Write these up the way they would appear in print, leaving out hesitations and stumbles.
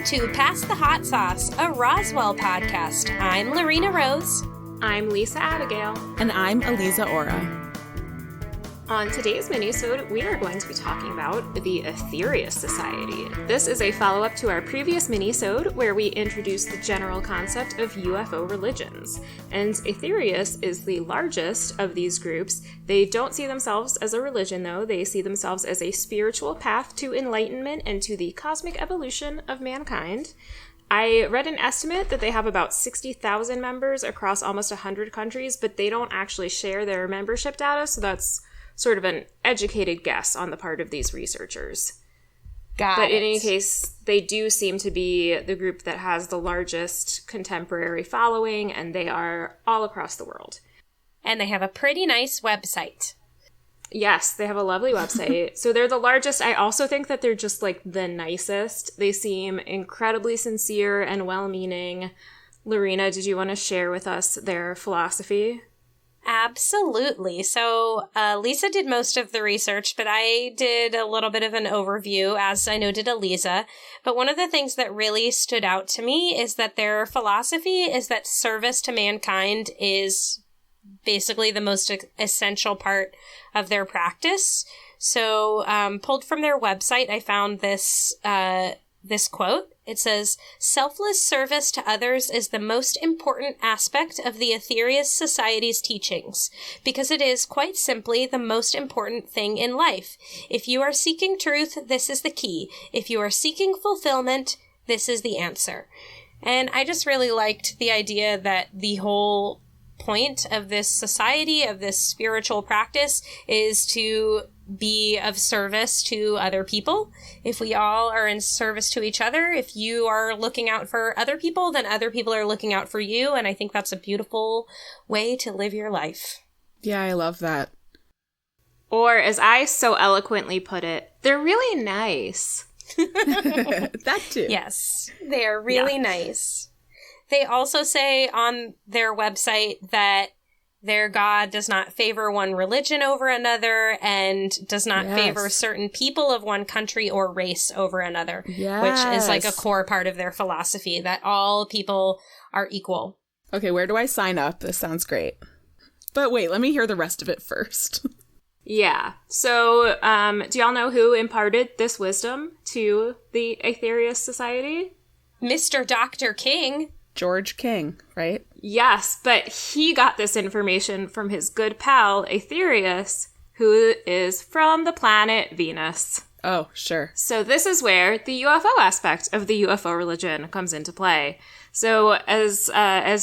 to Pass the Hot Sauce, a Roswell podcast. I'm Lorena Rose. I'm Lisa Abigail. And I'm Eliza Ora. On today's minisode, we are going to be talking about the Aetherius Society. This is a follow-up to our previous minisode where we introduced the general concept of UFO religions. And Aetherius is the largest of these groups. They don't see themselves as a religion, though. They see themselves as a spiritual path to enlightenment and to the cosmic evolution of mankind. I read an estimate that they have about 60,000 members across almost 100 countries, but they don't actually share their membership data, so that's sort of an educated guess on the part of these researchers. But in any case, they do seem to be the group that has the largest contemporary following, and they are all across the world. And they have a pretty nice website. Yes, they have a lovely website. So they're the largest. I also think that they're just like the nicest. They seem incredibly sincere and well-meaning. Lorena, did you want to share with us their philosophy? Absolutely. So Lisa did most of the research, but I did a little bit of an overview, as I know did Eliza. But one of the things that really stood out to me is that their philosophy is that service to mankind is basically the most essential part of their practice. So pulled from their website, I found this quote. It says, "Selfless service to others is the most important aspect of the Aetherius Society's teachings, because it is, quite simply, the most important thing in life. If you are seeking truth, this is the key. If you are seeking fulfillment, this is the answer." And I just really liked the idea that the whole point of this society, of this spiritual practice, is to be of service to other people. If we all are in service to each other, if you are looking out for other people, then other people are looking out for you. And I think that's a beautiful way to live your life. Yeah, I love that. Or, as I so eloquently put it, they're really nice. That too. Yes, they are really nice. They also say on their website that their God does not favor one religion over another and does not favor certain people of one country or race over another, which is like a core part of their philosophy, that all people are equal. Okay, where do I sign up? This sounds great. But wait, let me hear the rest of it first. Yeah. So, do y'all know who imparted this wisdom to the Aetherius Society? Mr. Dr. King. George King, right? Yes, but he got this information from his good pal, Aetherius, who is from the planet Venus. Oh, sure. So this is where the UFO aspect of the UFO religion comes into play. So as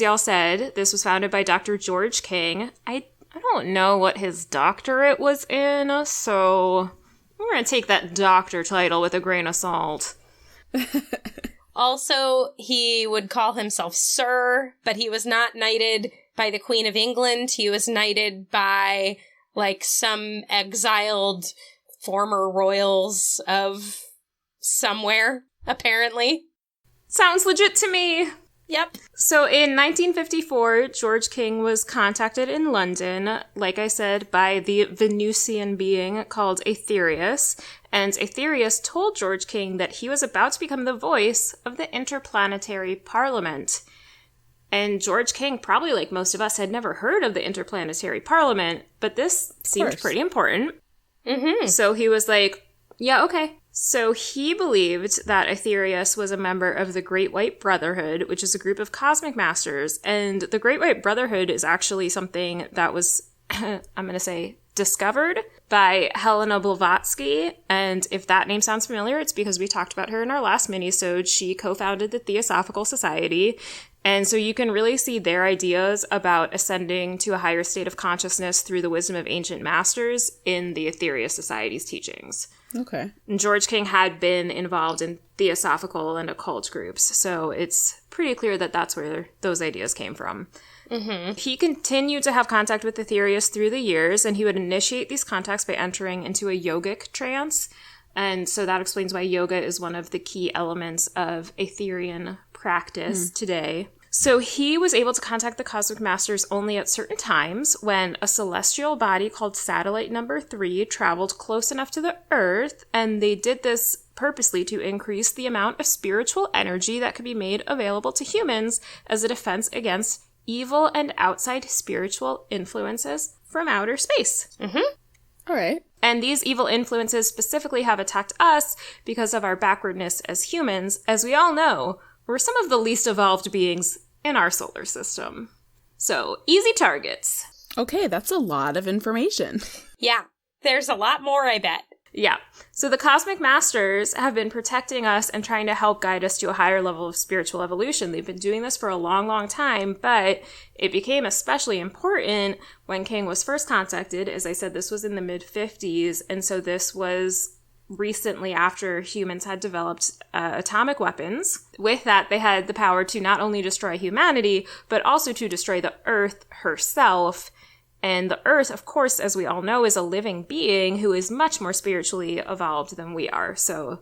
y'all said, this was founded by Dr. George King. I don't know what his doctorate was in, so we're going to take that doctor title with a grain of salt. Also, he would call himself Sir, but he was not knighted by the Queen of England. He was knighted by, like, some exiled former royals of somewhere, apparently. Sounds legit to me. Yep. So in 1954, George King was contacted in London, like I said, by the Venusian being called Aetherius. And Aetherius told George King that he was about to become the voice of the Interplanetary Parliament. And George King, probably like most of us, had never heard of the Interplanetary Parliament, but this seemed pretty important. Mm-hmm. So he was like, yeah, okay. So he believed that Aetherius was a member of the Great White Brotherhood, which is a group of cosmic masters. And the Great White Brotherhood is actually something that was, I'm going to say, discovered by Helena Blavatsky. And if that name sounds familiar, it's because we talked about her in our last minisode. She co-founded the Theosophical Society. And so you can really see their ideas about ascending to a higher state of consciousness through the wisdom of ancient masters in the Aetherius Society's teachings. Okay. And George King had been involved in theosophical and occult groups, so it's pretty clear that that's where those ideas came from. Mm-hmm. He continued to have contact with Aetherius through the years, and he would initiate these contacts by entering into a yogic trance. And so that explains why yoga is one of the key elements of Aetherian practice today. So he was able to contact the Cosmic Masters only at certain times when a celestial body called Satellite Number 3 traveled close enough to the Earth, and they did this purposely to increase the amount of spiritual energy that could be made available to humans as a defense against evil and outside spiritual influences from outer space. All right. And these evil influences specifically have attacked us because of our backwardness as humans. As we all know, we're some of the least evolved beings in our solar system. So, easy targets. Okay, that's a lot of information. Yeah, there's a lot more, I bet. Yeah. So the Cosmic Masters have been protecting us and trying to help guide us to a higher level of spiritual evolution. They've been doing this for a long, long time, but it became especially important when King was first contacted. As I said, this was in the mid-50s, and so this was recently after humans had developed atomic weapons. With that, they had the power to not only destroy humanity, but also to destroy the Earth herself. And the Earth, of course, as we all know, is a living being who is much more spiritually evolved than we are. So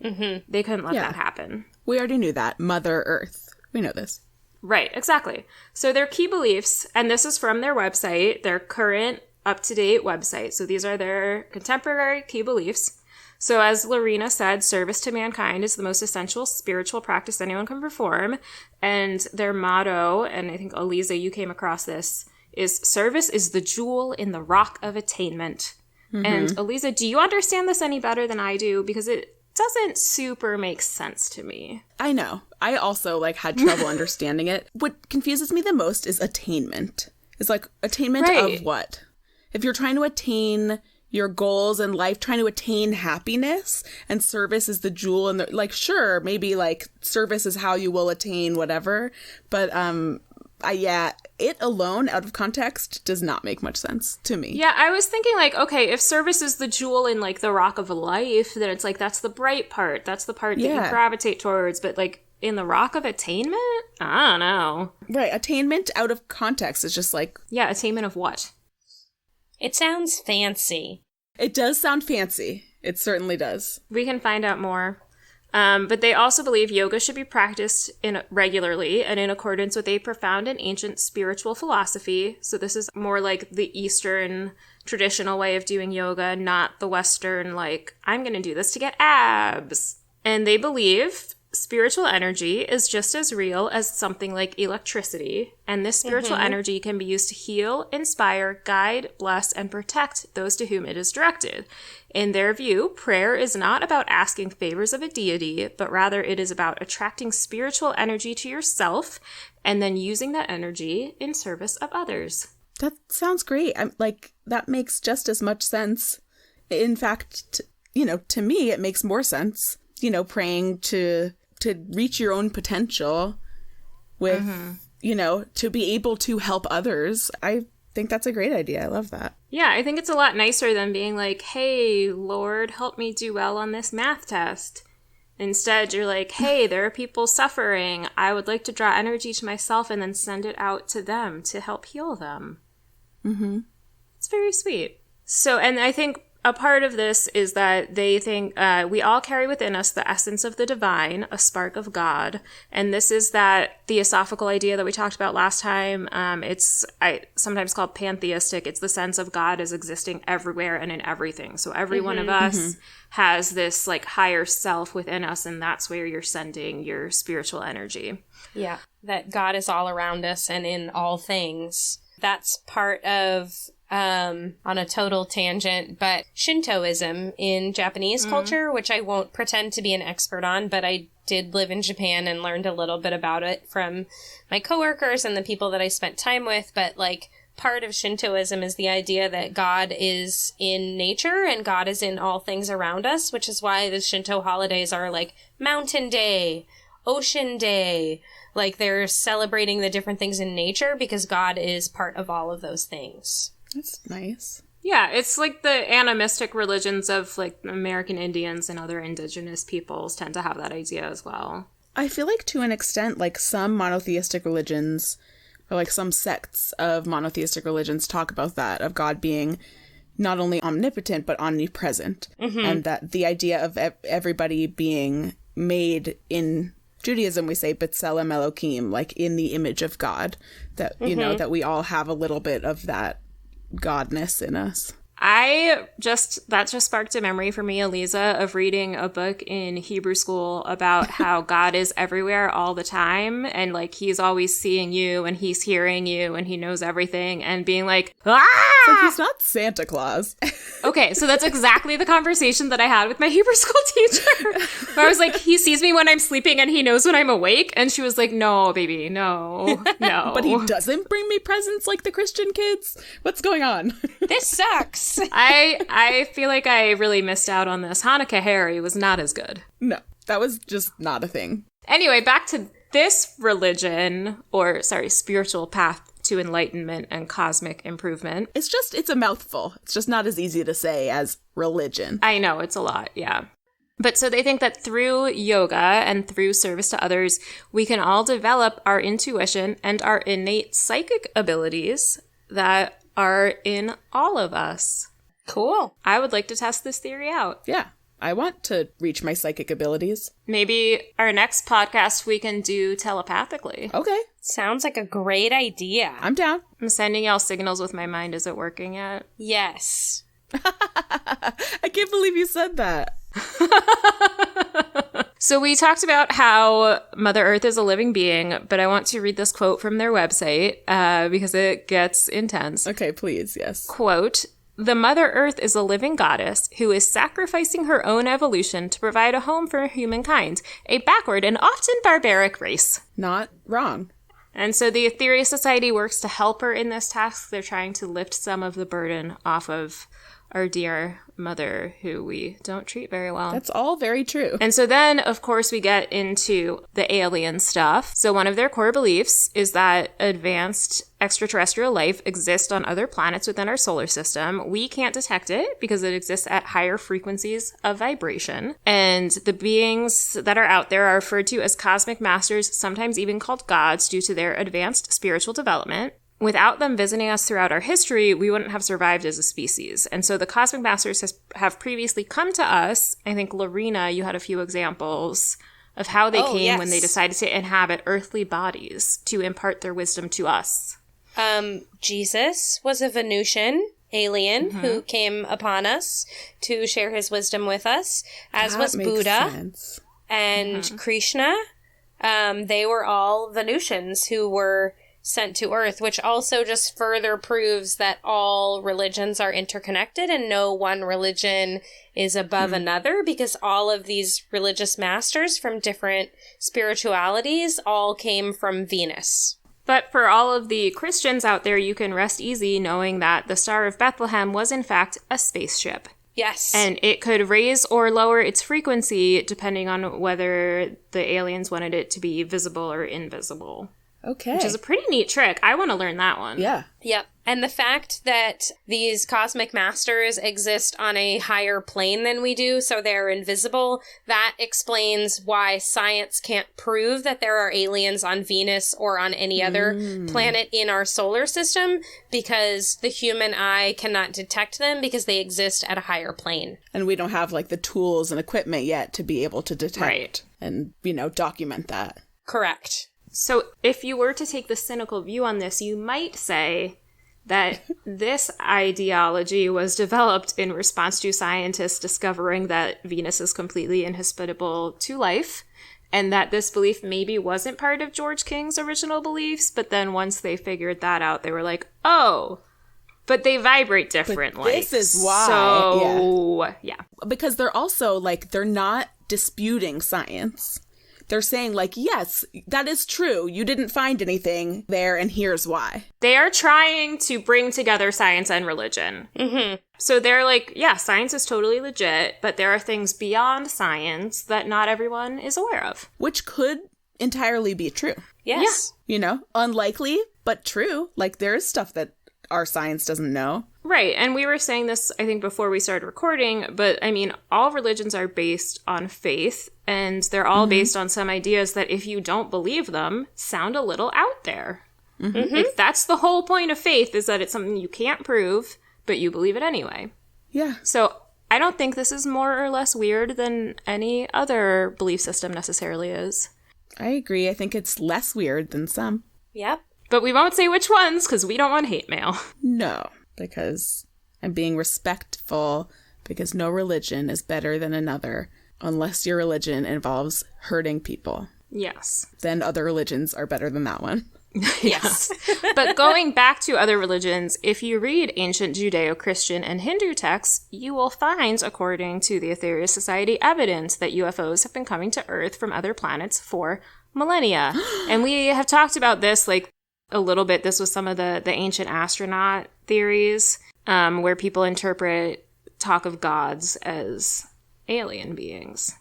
they couldn't let that happen. We already knew that. Mother Earth. We know this. Right, exactly. So their key beliefs, and this is from their website, their current up-to-date website. So these are their contemporary key beliefs. So as Lorena said, service to mankind is the most essential spiritual practice anyone can perform. And their motto, and I think, Eliza, you came across this, is service is the jewel in the rock of attainment. And Eliza, do you understand this any better than I do? Because it doesn't super make sense to me. I know. I also had trouble understanding it. What confuses me the most is attainment. It's attainment of what? If you're trying to attain your goals in life, trying to attain happiness, and service is the jewel in the, sure, maybe service is how you will attain whatever, but it alone, out of context, does not make much sense to me. Yeah, I was thinking, okay, if service is the jewel in, the rock of life, then it's that's the bright part. That's the part that you gravitate towards. But, in the rock of attainment? I don't know. Right, attainment out of context is just Yeah, attainment of what? It sounds fancy. It does sound fancy. It certainly does. We can find out more. But they also believe yoga should be practiced regularly and in accordance with a profound and ancient spiritual philosophy. So this is more like the Eastern traditional way of doing yoga, not the Western, I'm going to do this to get abs. And they believe spiritual energy is just as real as something like electricity. And this spiritual energy can be used to heal, inspire, guide, bless, and protect those to whom it is directed. In their view, prayer is not about asking favors of a deity, but rather it is about attracting spiritual energy to yourself and then using that energy in service of others. That sounds great. That makes just as much sense. In fact, to me, it makes more sense, praying to reach your own potential with, to be able to help others. I think that's a great idea. I love that. Yeah, I think it's a lot nicer than being hey, Lord, help me do well on this math test. Instead, you're hey, there are people suffering. I would like to draw energy to myself and then send it out to them to help heal them. It's very sweet. So, and I think a part of this is that they think we all carry within us the essence of the divine, a spark of God. And this is that theosophical idea that we talked about last time. It's sometimes called pantheistic. It's the sense of God as existing everywhere and in everything. So every one of us has this higher self within us, and that's where you're sending your spiritual energy. Yeah, that God is all around us and in all things. That's part of on a total tangent, but Shintoism in Japanese culture, which I won't pretend to be an expert on, but I did live in Japan and learned a little bit about it from my coworkers and the people that I spent time with. But part of Shintoism is the idea that God is in nature and God is in all things around us, which is why the Shinto holidays are Mountain Day, Ocean Day. They're celebrating the different things in nature because God is part of all of those things. That's nice. Yeah, it's the animistic religions of American Indians and other indigenous peoples tend to have that idea as well. I feel to an extent, some monotheistic religions or some sects of monotheistic religions talk about that, of God being not only omnipotent but omnipresent, and that the idea of everybody being made in Judaism, we say B'Tselem Elohim, like in the image of God, that, you know, that we all have a little bit of that godness in us. That just sparked a memory for me, Eliza, of reading a book in Hebrew school about how God is everywhere all the time. And like, he's always seeing you and he's hearing you and he knows everything, and being like, ah! So he's not Santa Claus. Okay, so that's exactly the conversation that I had with my Hebrew school teacher. Where I was like, he sees me when I'm sleeping and he knows when I'm awake. And she was like, no, baby, no. But he doesn't bring me presents like the Christian kids? What's going on? This sucks. I feel like I really missed out on this. Hanukkah Harry was not as good. No, that was just not a thing. Anyway, back to this religion, spiritual path to enlightenment and cosmic improvement. It's a mouthful. It's just not as easy to say as religion. I know, it's a lot, yeah. But so they think that through yoga and through service to others, we can all develop our intuition and our innate psychic abilities that are in all of us. Cool. I would like to test this theory out. Yeah, I want to reach my psychic abilities. Maybe our next podcast we can do telepathically. Okay. Sounds like a great idea. I'm down. I'm sending y'all signals with my mind. Is it working yet? Yes. I can't believe you said that. So we talked about how Mother Earth is a living being, but I want to read this quote from their website because it gets intense. Okay, please, yes. Quote, "The Mother Earth is a living goddess who is sacrificing her own evolution to provide a home for humankind, a backward and often barbaric race." Not wrong. And so the Aetherius Society works to help her in this task. They're trying to lift some of the burden off of our dear mother, who we don't treat very well. That's all very true. And so then, of course, we get into the alien stuff. So one of their core beliefs is that advanced extraterrestrial life exists on other planets within our solar system. We can't detect it because it exists at higher frequencies of vibration. And the beings that are out there are referred to as cosmic masters, sometimes even called gods, due to their advanced spiritual development. Without them visiting us throughout our history, we wouldn't have survived as a species. And so the Cosmic Masters have previously come to us. I think, Lorena, you had a few examples of how they came when they decided to inhabit earthly bodies to impart their wisdom to us. Jesus was a Venusian alien who came upon us to share his wisdom with us, as That was makes Buddha sense. and Krishna. They were all Venusians who were sent to Earth, which also just further proves that all religions are interconnected and no one religion is above another, because all of these religious masters from different spiritualities all came from Venus. But for all of the Christians out there, you can rest easy knowing that the Star of Bethlehem was in fact a spaceship. Yes. And it could raise or lower its frequency depending on whether the aliens wanted it to be visible or invisible. Okay. Which is a pretty neat trick. I want to learn that one. Yeah. Yep. And the fact that these cosmic masters exist on a higher plane than we do, so they're invisible, that explains why science can't prove that there are aliens on Venus or on any other planet in our solar system, because the human eye cannot detect them because they exist at a higher plane. And we don't have, like, the tools and equipment yet to be able to detect and, document that. Correct. So if you were to take the cynical view on this, you might say that this ideology was developed in response to scientists discovering that Venus is completely inhospitable to life, and that this belief maybe wasn't part of George King's original beliefs, but then once they figured that out, they were like, oh, but they vibrate differently. But this is why. So, yeah. Because they're also, like, they're not disputing science. They're saying, like, yes, that is true. You didn't find anything there, and here's why. They are trying to bring together science and religion. Mm-hmm. So they're like, yeah, science is totally legit, but there are things beyond science that not everyone is aware of. Which could entirely be true. Yes. Yeah. Unlikely, but true. Like, there is stuff that our science doesn't know. Right. And we were saying this, I think, before we started recording, but I mean, all religions are based on faith, and they're all based on some ideas that, if you don't believe them, sound a little out there. Like, that's the whole point of faith, is that it's something you can't prove, but you believe it anyway. Yeah. So I don't think this is more or less weird than any other belief system necessarily is. I agree. I think it's less weird than some. Yep. But we won't say which ones because we don't want hate mail. No, because I'm being respectful, because no religion is better than another unless your religion involves hurting people. Yes. Then other religions are better than that one. Yes. But going back to other religions, if you read ancient Judeo-Christian and Hindu texts, you will find, according to the Aetherius Society, evidence that UFOs have been coming to Earth from other planets for millennia. And we have talked about this like a little bit. This was some of the ancient astronaut theories, where people talk of gods as alien beings.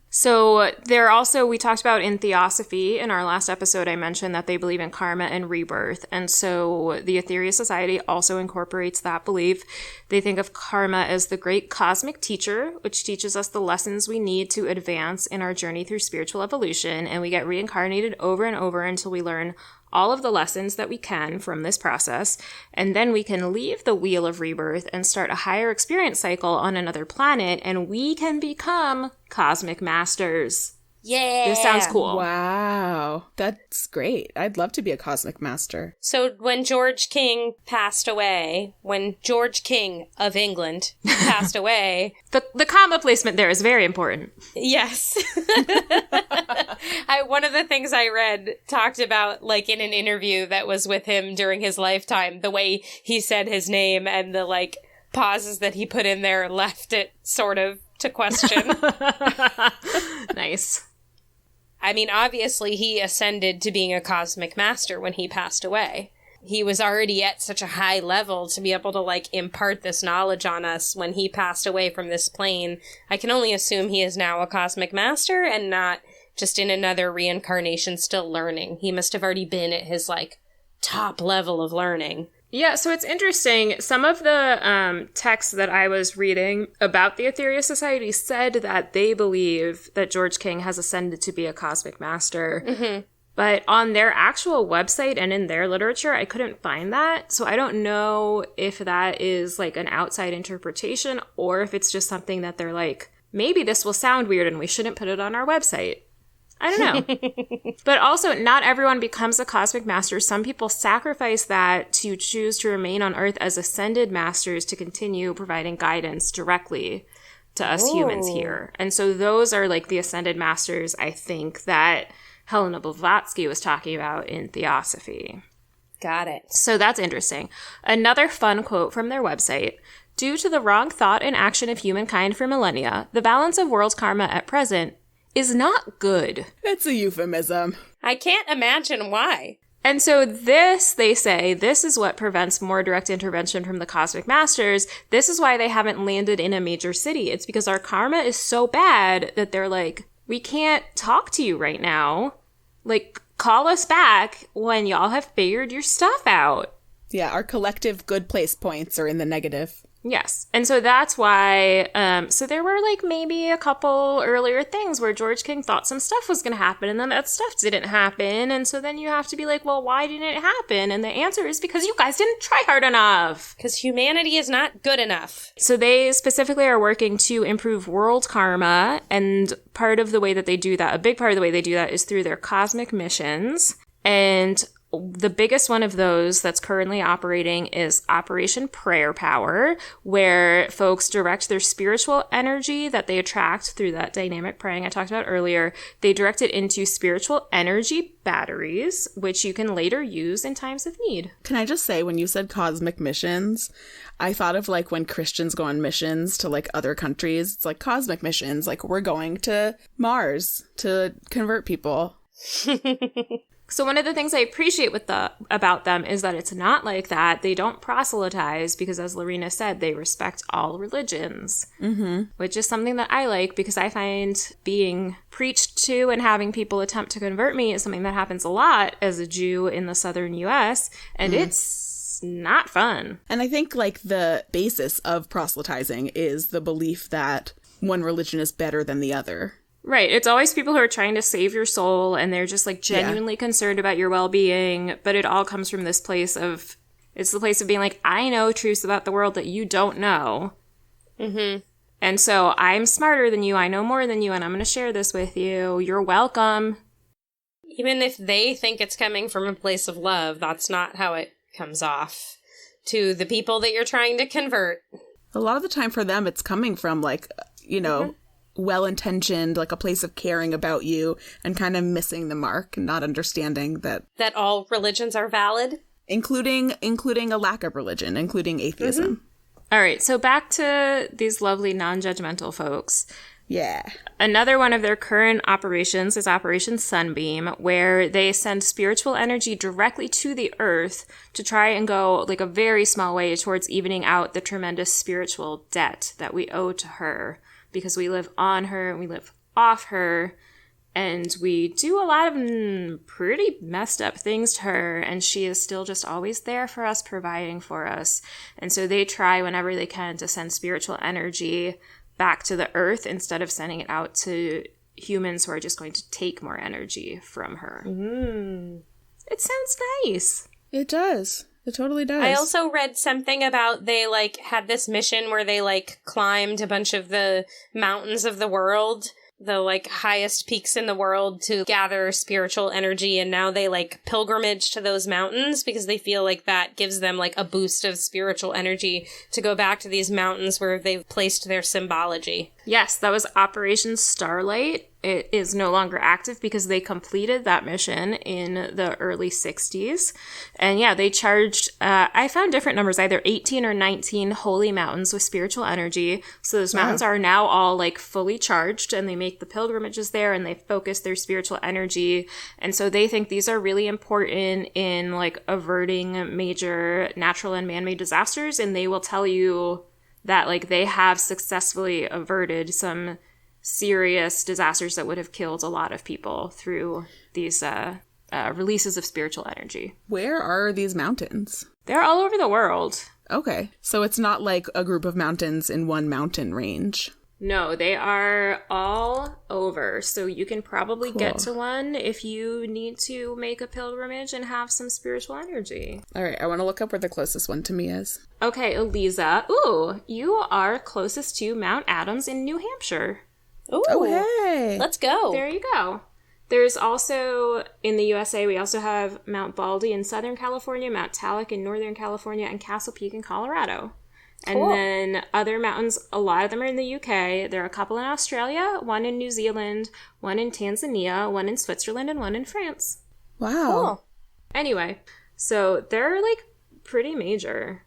So there also, we talked about in Theosophy, in our last episode, I mentioned that they believe in karma and rebirth. And so the Aetherius Society also incorporates that belief. They think of karma as the great cosmic teacher, which teaches us the lessons we need to advance in our journey through spiritual evolution. And we get reincarnated over and over until we learn all of the lessons that we can from this process, and then we can leave the wheel of rebirth and start a higher experience cycle on another planet, and we can become cosmic masters. Yeah. This sounds cool. Wow. That's great. I'd love to be a cosmic master. So when George King passed away, when George King of England passed away... The comma placement there is very important. Yes. One of the things I read talked about, like, in an interview that was with him during his lifetime, the way he said his name and the, like, pauses that he put in there left it sort of to question. Nice. I mean, obviously, he ascended to being a cosmic master when he passed away. He was already at such a high level to be able to, like, impart this knowledge on us when he passed away from this plane. I can only assume he is now a cosmic master and not just in another reincarnation still learning. He must have already been at his, like, top level of learning. Yeah, so it's interesting. Some of the texts that I was reading about the Aetherius Society said that they believe that George King has ascended to be a cosmic master. Mm-hmm. But on their actual website and in their literature, I couldn't find that. So I don't know if that is like an outside interpretation or if it's just something that they're like, maybe this will sound weird and we shouldn't put it on our website. I don't know. But also, not everyone becomes a cosmic master. Some people sacrifice that to choose to remain on Earth as ascended masters to continue providing guidance directly to us humans here. And so those are like the ascended masters, I think, that Helena Blavatsky was talking about in Theosophy. Got it. So that's interesting. Another fun quote from their website. Due to the wrong thought and action of humankind for millennia, the balance of world's karma at present is not good. It's a euphemism. I can't imagine why. And so this, they say, this is what prevents more direct intervention from the cosmic masters. This is why they haven't landed in a major city. It's because our karma is so bad that they're like, we can't talk to you right now. Like, call us back when y'all have figured your stuff out. Yeah, our collective good place points are in the negative. Yes. And so that's why, so there were like maybe a couple earlier things where George King thought some stuff was going to happen and then that stuff didn't happen. And so then you have to be like, well, why didn't it happen? And the answer is because you guys didn't try hard enough. Because humanity is not good enough. So they specifically are working to improve world karma. And part of the way that they do that, a big part of the way they do that is through their cosmic missions. And the biggest one of those that's currently operating is Operation Prayer Power, where folks direct their spiritual energy that they attract through that dynamic praying I talked about earlier. They direct it into spiritual energy batteries, which you can later use in times of need. Can I just say, when you said cosmic missions, I thought of like when Christians go on missions to like other countries. It's like cosmic missions, like we're going to Mars to convert people. So one of the things I appreciate about them is that it's not like that. They don't proselytize because, as Lorena said, they respect all religions, which is something that I like because I find being preached to and having people attempt to convert me is something that happens a lot as a Jew in the southern U.S., and it's not fun. And I think like the basis of proselytizing is the belief that one religion is better than the other. Right. It's always people who are trying to save your soul and they're just like genuinely concerned about your well-being. But it all comes from this place of, it's the place of being like, I know truths about the world that you don't know. Mm-hmm. And so I'm smarter than you. I know more than you. And I'm going to share this with you. You're welcome. Even if they think it's coming from a place of love, that's not how it comes off to the people that you're trying to convert. A lot of the time for them, it's coming from, like, you know, well-intentioned, like a place of caring about you and kind of missing the mark, not understanding that all religions are valid, including a lack of religion, including atheism. All right, so back to these lovely non-judgmental folks. Yeah. Another one of their current operations is Operation Sunbeam, where they send spiritual energy directly to the earth to try and go, like, a very small way towards evening out the tremendous spiritual debt that we owe to her, because we live on her and we live off her, and we do a lot of pretty messed up things to her, and she is still just always there for us, providing for us. And so they try whenever they can to send spiritual energy back to the earth instead of sending it out to humans who are just going to take more energy from her. It sounds nice. It does. It totally does. I also read something about they, like, had this mission where they, like, climbed a bunch of the mountains of the world, the, like, highest peaks in the world, to gather spiritual energy, and now they, like, pilgrimage to those mountains because they feel like that gives them, like, a boost of spiritual energy to go back to these mountains where they've placed their symbology. Yes, that was Operation Starlight. It is no longer active because they completed that mission in the early 60s. And yeah, they charged, I found different numbers, either 18 or 19 holy mountains with spiritual energy. So those mountains are now all, like, fully charged, and they make the pilgrimages there and they focus their spiritual energy. And so they think these are really important in, like, averting major natural and man-made disasters. And they will tell you that, like, they have successfully averted some serious disasters that would have killed a lot of people through these releases of spiritual energy. Where are these mountains? They're all over the world. Okay. So it's not like a group of mountains in one mountain range. No, they are all over. So you can probably get to one if you need to make a pilgrimage and have some spiritual energy. All right. I want to look up where the closest one to me is. Okay, Eliza. Ooh, you are closest to Mount Adams in New Hampshire. Ooh, oh, hey. Let's go. There you go. There's also, in the USA, we also have Mount Baldy in Southern California, Mount Talek in Northern California, and Castle Peak in Colorado. Cool. And then other mountains, a lot of them are in the UK. There are a couple in Australia, one in New Zealand, one in Tanzania, one in Switzerland, and one in France. Wow. Cool. Anyway, so they're, like, pretty major.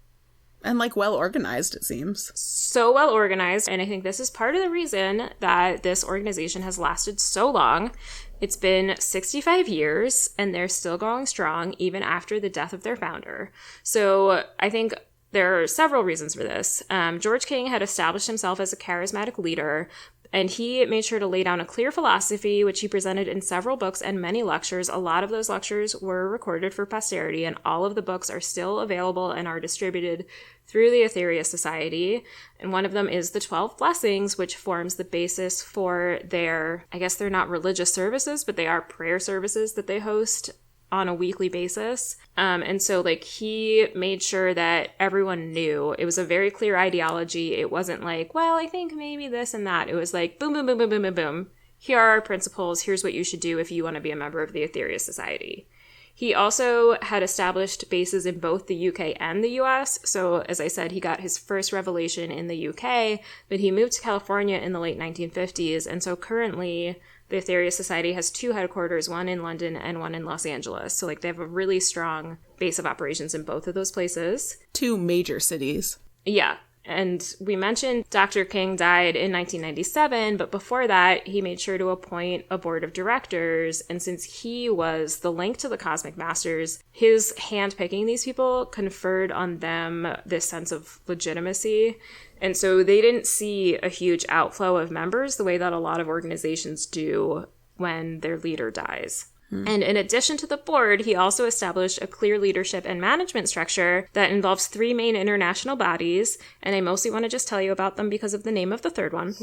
And, like, well organized, it seems. So well organized. And I think this is part of the reason that this organization has lasted so long. It's been 65 years, and they're still going strong even after the death of their founder. So I think there are several reasons for this. George King had established himself as a charismatic leader, and he made sure to lay down a clear philosophy, which he presented in several books and many lectures. A lot of those lectures were recorded for posterity, and all of the books are still available and are distributed through the Aetherius Society. And one of them is the 12 Blessings, which forms the basis for their, I guess they're not religious services, but they are prayer services that they host on a weekly basis. And so, like, he made sure that everyone knew. It was a very clear ideology. It wasn't like, well, I think maybe this and that. It was like, boom, boom, boom, boom, boom, boom, boom. Here are our principles. Here's what you should do if you want to be a member of the Aetherius Society. He also had established bases in both the UK and the US. So, as I said, he got his first revelation in the UK, but he moved to California in the late 1950s. And so currently, the Aetherius Society has two headquarters, one in London and one in Los Angeles. So, like, they have a really strong base of operations in both of those places. Two major cities. Yeah. And we mentioned Dr. King died in 1997, but before that, he made sure to appoint a board of directors. And since he was the link to the Cosmic Masters, his handpicking these people conferred on them this sense of legitimacy. And so they didn't see a huge outflow of members the way that a lot of organizations do when their leader dies. And in addition to the board, he also established a clear leadership and management structure that involves three main international bodies. And I mostly want to just tell you about them because of the name of the third one.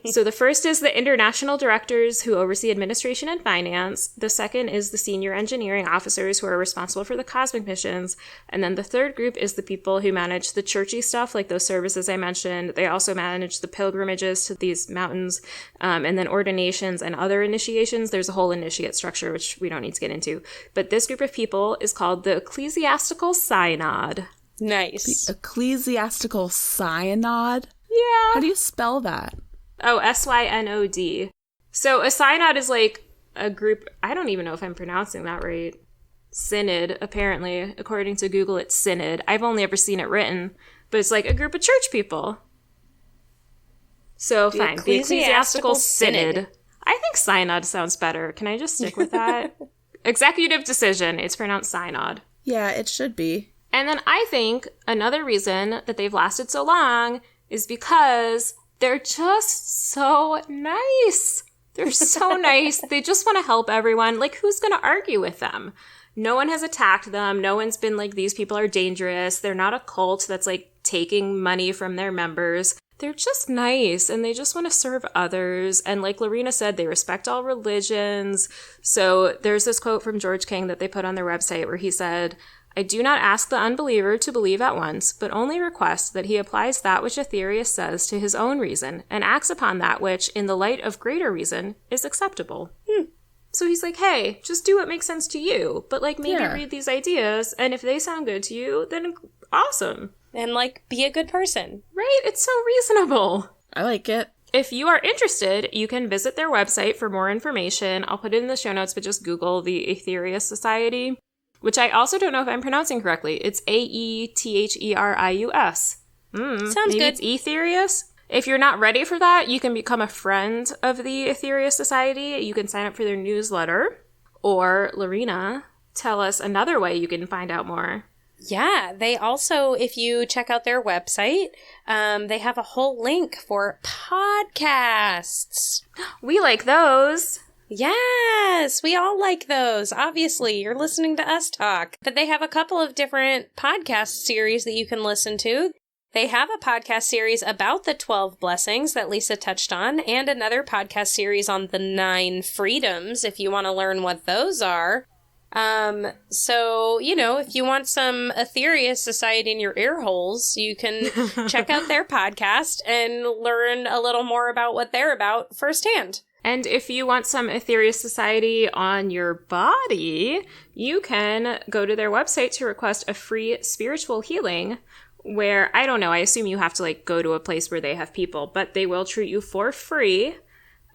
So the first is the international directors who oversee administration and finance. The second is the senior engineering officers who are responsible for the cosmic missions. And then the third group is the people who manage the churchy stuff, like those services I mentioned. They also manage the pilgrimages to these mountains, and then ordinations and other initiations. There's a whole initiate structure, which which we don't need to get into. But this group of people is called the Ecclesiastical Synod. Nice. The Ecclesiastical Synod? Yeah. How do you spell that? Oh, Synod. So a synod is like a group, I don't even know if I'm pronouncing that right. Synod, apparently. According to Google, it's synod. I've only ever seen it written, but it's like a group of church people. So fine, the Ecclesiastical Synod. I think synod sounds better. Can I just stick with that? Executive decision. It's pronounced synod. Yeah, it should be. And then I think another reason that they've lasted so long is because they're just so nice. They're so nice. They just want to help everyone. Like, who's going to argue with them? No one has attacked them. No one's been like, these people are dangerous. They're not a cult that's like taking money from their members. They're just nice and they just want to serve others. And like Lorena said, they respect all religions. So there's this quote from George King that they put on their website where he said, "I do not ask the unbeliever to believe at once, but only request that he applies that which Aetherius says to his own reason, and acts upon that which, in the light of greater reason, is acceptable." So he's like, hey, just do what makes sense to you, but like maybe read these ideas, and if they sound good to you, then awesome. And like, be a good person. Right? It's so reasonable. I like it. If you are interested, you can visit their website for more information. I'll put it in the show notes, but just Google the Aetherius Society, which I also don't know if I'm pronouncing correctly. It's Aetherius. Sounds Maybe good. it's Aetherius. If you're not ready for that, you can become a friend of the Aetherius Society. You can sign up for their newsletter. Or, Lorena, tell us another way you can find out more. Yeah, they also, if you check out their website, they have a whole link for podcasts. We like those. Yes, we all like those. Obviously, you're listening to us talk. But they have a couple of different podcast series that you can listen to. They have a podcast series about the 12 blessings that Lisa touched on, and another podcast series on the 9 freedoms, if you want to learn what those are. So, you know, if you want some Aetherius Society in your ear holes, you can check out their podcast and learn a little more about what they're about firsthand. And if you want some Aetherius Society on your body, you can go to their website to request a free spiritual healing where, I don't know, I assume you have to like go to a place where they have people, but they will treat you for free.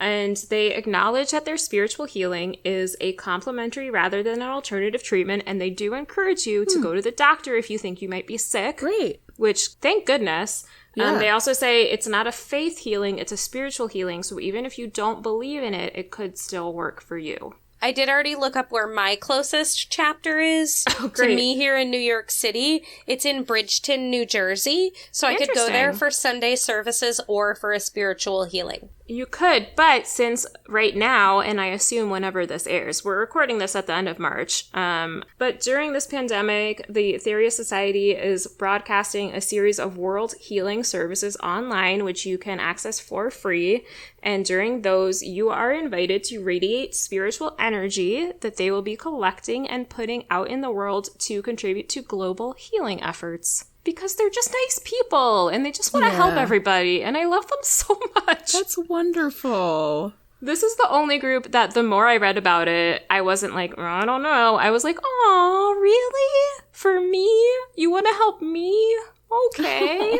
And they acknowledge that their spiritual healing is a complementary rather than an alternative treatment. And they do encourage you to go to the doctor if you think you might be sick. Great. Which, thank goodness. Yeah. They also say it's not a faith healing, it's a spiritual healing. So even if you don't believe in it, it could still work for you. I did already look up where my closest chapter is to me here in New York City. It's in Bridgeton, New Jersey. So I could go there for Sunday services or for a spiritual healing. You could, but since right now, and I assume whenever this airs, we're recording this at the end of March, but during this pandemic, the Aetherius Society is broadcasting a series of world healing services online, which you can access for free. And during those, you are invited to radiate spiritual energy that they will be collecting and putting out in the world to contribute to global healing efforts. Because they're just nice people and they just want to help everybody. And I love them so much. That's wonderful. This is the only group that the more I read about it, I wasn't like, I don't know. I was like, oh, really? For me? You want to help me? Okay,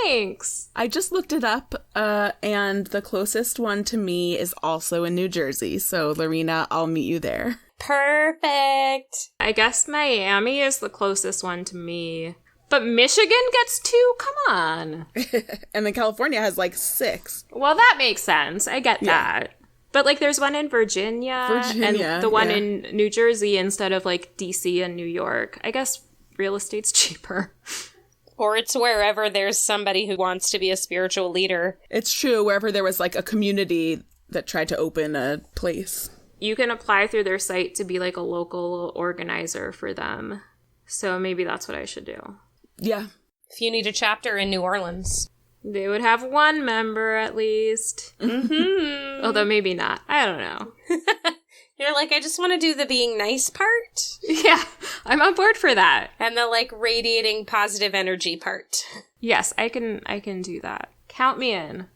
thanks. I just looked it up, and the closest one to me is also in New Jersey. So, Lorena, I'll meet you there. Perfect. I guess Miami is the closest one to me. But Michigan gets 2? Come on. And then California has like 6. Well, that makes sense. I get that. But like there's one in Virginia and the one in New Jersey instead of like DC and New York. I guess real estate's cheaper. Or it's wherever there's somebody who wants to be a spiritual leader. It's true, wherever there was like a community that tried to open a place. You can apply through their site to be like a local organizer for them. So maybe that's what I should do. Yeah. If you need a chapter in New Orleans. They would have one member at least. Mm-hmm. Although maybe not. I don't know. You're like, I just want to do the being nice part. Yeah, I'm on board for that. And the like radiating positive energy part. Yes, I can do that. Count me in.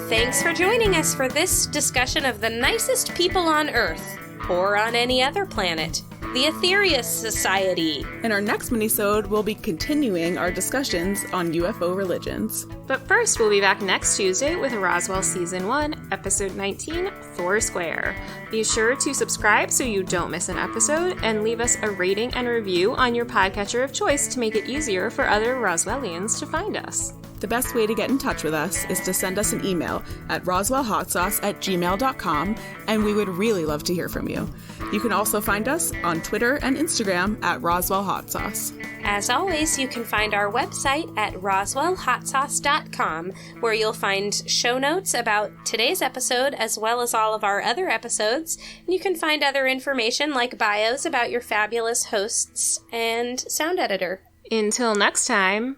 Thanks for joining us for this discussion of the nicest people on Earth. or on any other planet. The Aetherius Society. In our next minisode, we'll be continuing our discussions on UFO religions. But first, we'll be back next Tuesday with Roswell Season 1, Episode 19, Foursquare. Be sure to subscribe so you don't miss an episode, and leave us a rating and review on your podcatcher of choice to make it easier for other Roswellians to find us. The best way to get in touch with us is to send us an email at roswellhotsauce@gmail.com, and we would really love to hear from you. You can also find us on Twitter and Instagram at roswellhotsauce. As always, you can find our website at roswellhotsauce.com, where you'll find show notes about today's episode as well as all of our other episodes. And you can find other information like bios about your fabulous hosts and sound editor. Until next time,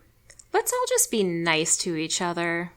let's all just be nice to each other.